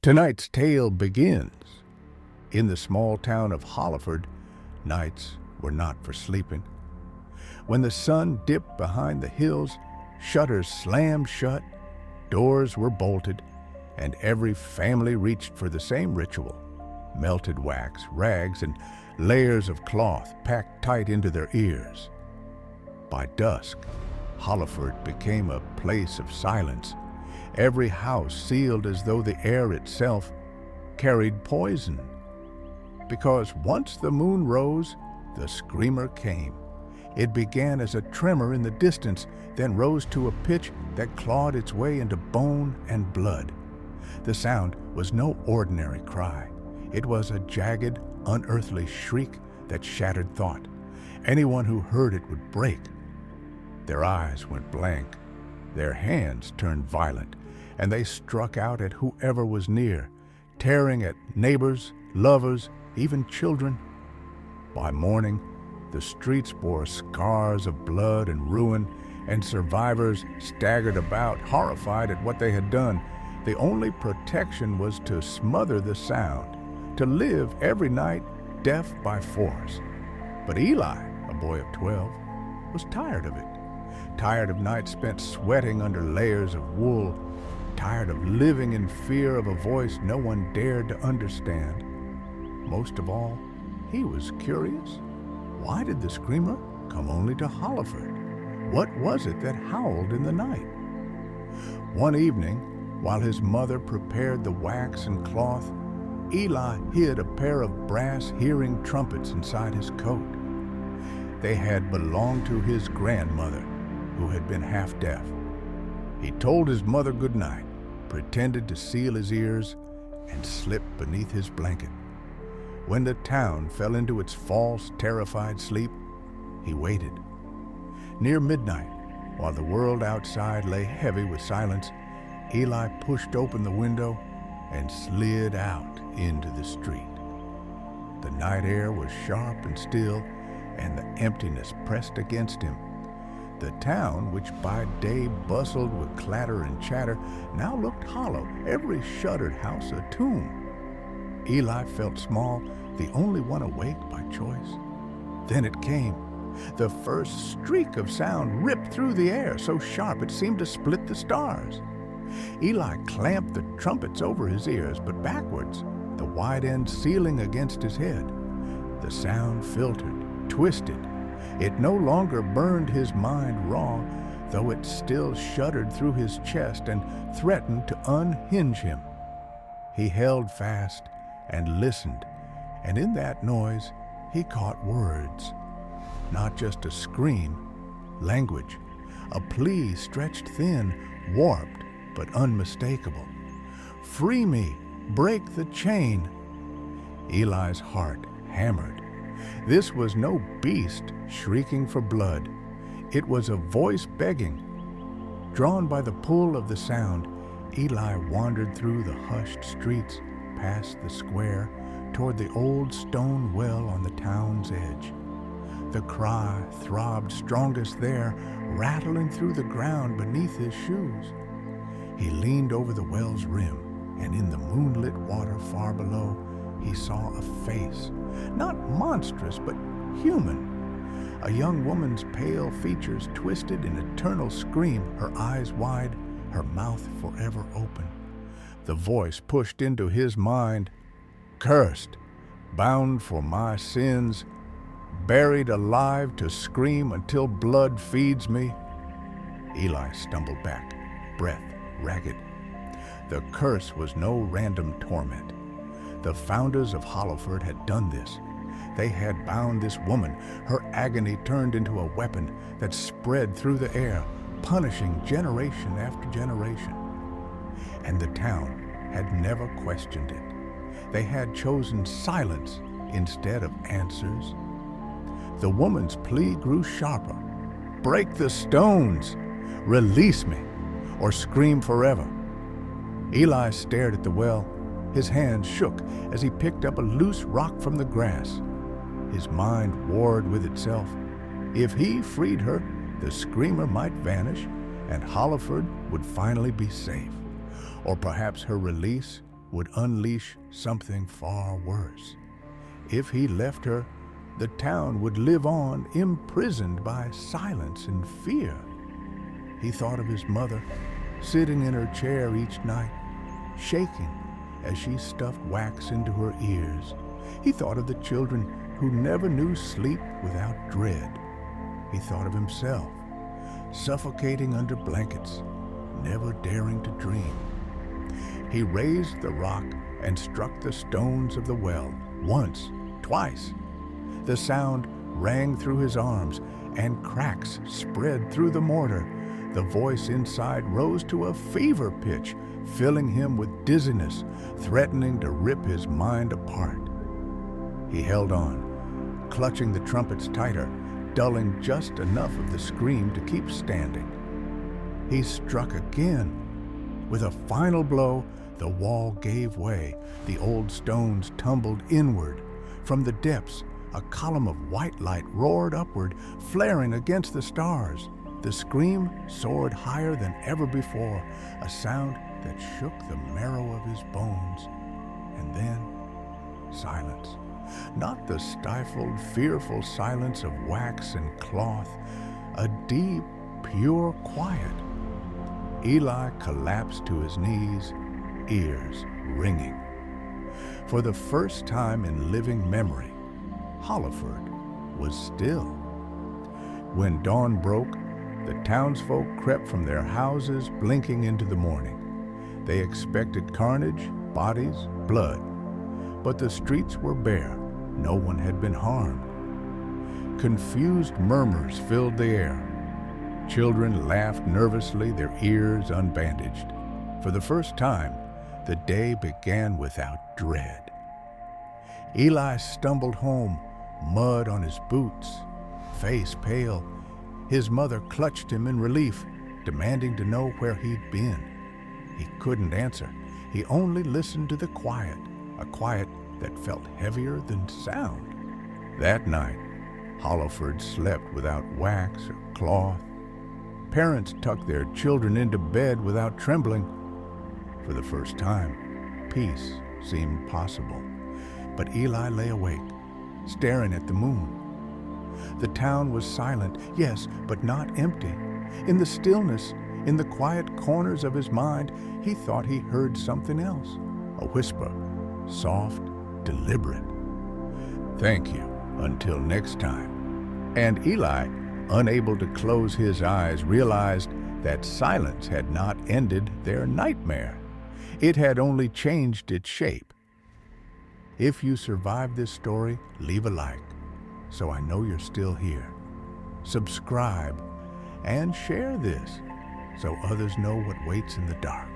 Tonight's tale begins. In the small town of Holifford, nights were not for sleeping. When the sun dipped behind the hills, shutters slammed shut, doors were bolted, and every family reached for the same ritual: melted wax, rags, and layers of cloth packed tight into their ears. By dusk, Holifford became a place of silence, every house sealed as though the air itself carried poison. Because once the moon rose, the screamer came. It began as a tremor in the distance, then rose to a pitch that clawed its way into bone and blood. The sound was no ordinary cry. It was a jagged, unearthly shriek that shattered thought. Anyone who heard it would break. Their eyes went blank. Their hands turned violent, and they struck out at whoever was near, tearing at neighbors, lovers, even children. By morning, the streets bore scars of blood and ruin, and survivors staggered about, horrified at what they had done. The only protection was to smother the sound, to live every night deaf by force. But Eli, a boy of 12, was tired of it. Tired of nights spent sweating under layers of wool, tired of living in fear of a voice no one dared to understand. Most of all, he was curious. Why did the screamer come only to Holifford? What was it that howled in the night? One evening, while his mother prepared the wax and cloth, Eli hid a pair of brass hearing trumpets inside his coat. They had belonged to his grandmother, who had been half deaf. He told his mother good night, pretended to seal his ears, and slipped beneath his blanket. When the town fell into its false, terrified sleep, he waited. Near midnight, while the world outside lay heavy with silence, Eli pushed open the window and slid out into the street. The night air was sharp and still, and the emptiness pressed against him. The town, which by day bustled with clatter and chatter, now looked hollow, every shuttered house a tomb. Eli felt small, the only one awake by choice. Then it came. The first streak of sound ripped through the air, so sharp it seemed to split the stars. Eli clamped the trumpets over his ears, but backwards, the wide end sealing against his head. The sound filtered, twisted. It no longer burned his mind raw, though it still shuddered through his chest and threatened to unhinge him. He held fast and listened, and in that noise he caught words. Not just a scream, language, a plea stretched thin, warped but unmistakable. "Free me! Break the chain!" Eli's heart hammered. This was no beast shrieking for blood. It was a voice begging. Drawn by the pull of the sound, Eli wandered through the hushed streets, past the square, toward the old stone well on the town's edge. The cry throbbed strongest there, rattling through the ground beneath his shoes. He leaned over the well's rim, and in the moonlit water far below, he saw a face, not monstrous, but human. A young woman's pale features twisted in eternal scream, her eyes wide, her mouth forever open. The voice pushed into his mind: "Cursed, bound for my sins, buried alive to scream until blood feeds me." Eli stumbled back, breath ragged. The curse was no random torment. The founders of Holifford had done this. They had bound this woman, her agony turned into a weapon that spread through the air, punishing generation after generation. And the town had never questioned it. They had chosen silence instead of answers. The woman's plea grew sharper. "Break the stones! Release me, or scream forever." Eli stared at the well. His hand shook as he picked up a loose rock from the grass. His mind warred with itself. If he freed her, the screamer might vanish, and Holifford would finally be safe. Or perhaps her release would unleash something far worse. If he left her, the town would live on, imprisoned by silence and fear. He thought of his mother, sitting in her chair each night, shaking as she stuffed wax into her ears. He thought of the children who never knew sleep without dread. He thought of himself, suffocating under blankets, never daring to dream. He raised the rock and struck the stones of the well, once, twice. The sound rang through his arms, and cracks spread through the mortar. The voice inside rose to a fever pitch, filling him with dizziness, threatening to rip his mind apart. He held on, clutching the trumpets tighter, dulling just enough of the scream to keep standing. He struck again. With a final blow, the wall gave way. The old stones tumbled inward. From the depths, a column of white light roared upward, flaring against the stars. The scream soared higher than ever before, a sound that shook the marrow of his bones. And then, silence. Not the stifled, fearful silence of wax and cloth, a deep, pure quiet. Eli collapsed to his knees, ears ringing. For the first time in living memory, Holifford was still. When dawn broke, the townsfolk crept from their houses, blinking into the morning. They expected carnage, bodies, blood. But the streets were bare. No one had been harmed. Confused murmurs filled the air. Children laughed nervously, their ears unbandaged. For the first time, the day began without dread. Eli stumbled home, mud on his boots, face pale. His mother clutched him in relief, demanding to know where he'd been. He couldn't answer. He only listened to the quiet, a quiet that felt heavier than sound. That night, Holifford slept without wax or cloth. Parents tucked their children into bed without trembling. For the first time, peace seemed possible. But Eli lay awake, staring at the moon. The town was silent, yes, but not empty. In the stillness, in the quiet corners of his mind, he thought he heard something else. A whisper, soft, deliberate. Thank you, until next time. And Eli, unable to close his eyes, realized that silence had not ended their nightmare. It had only changed its shape. If you survived this story, leave a like, so I know you're still here. Subscribe and share this so others know what waits in the dark.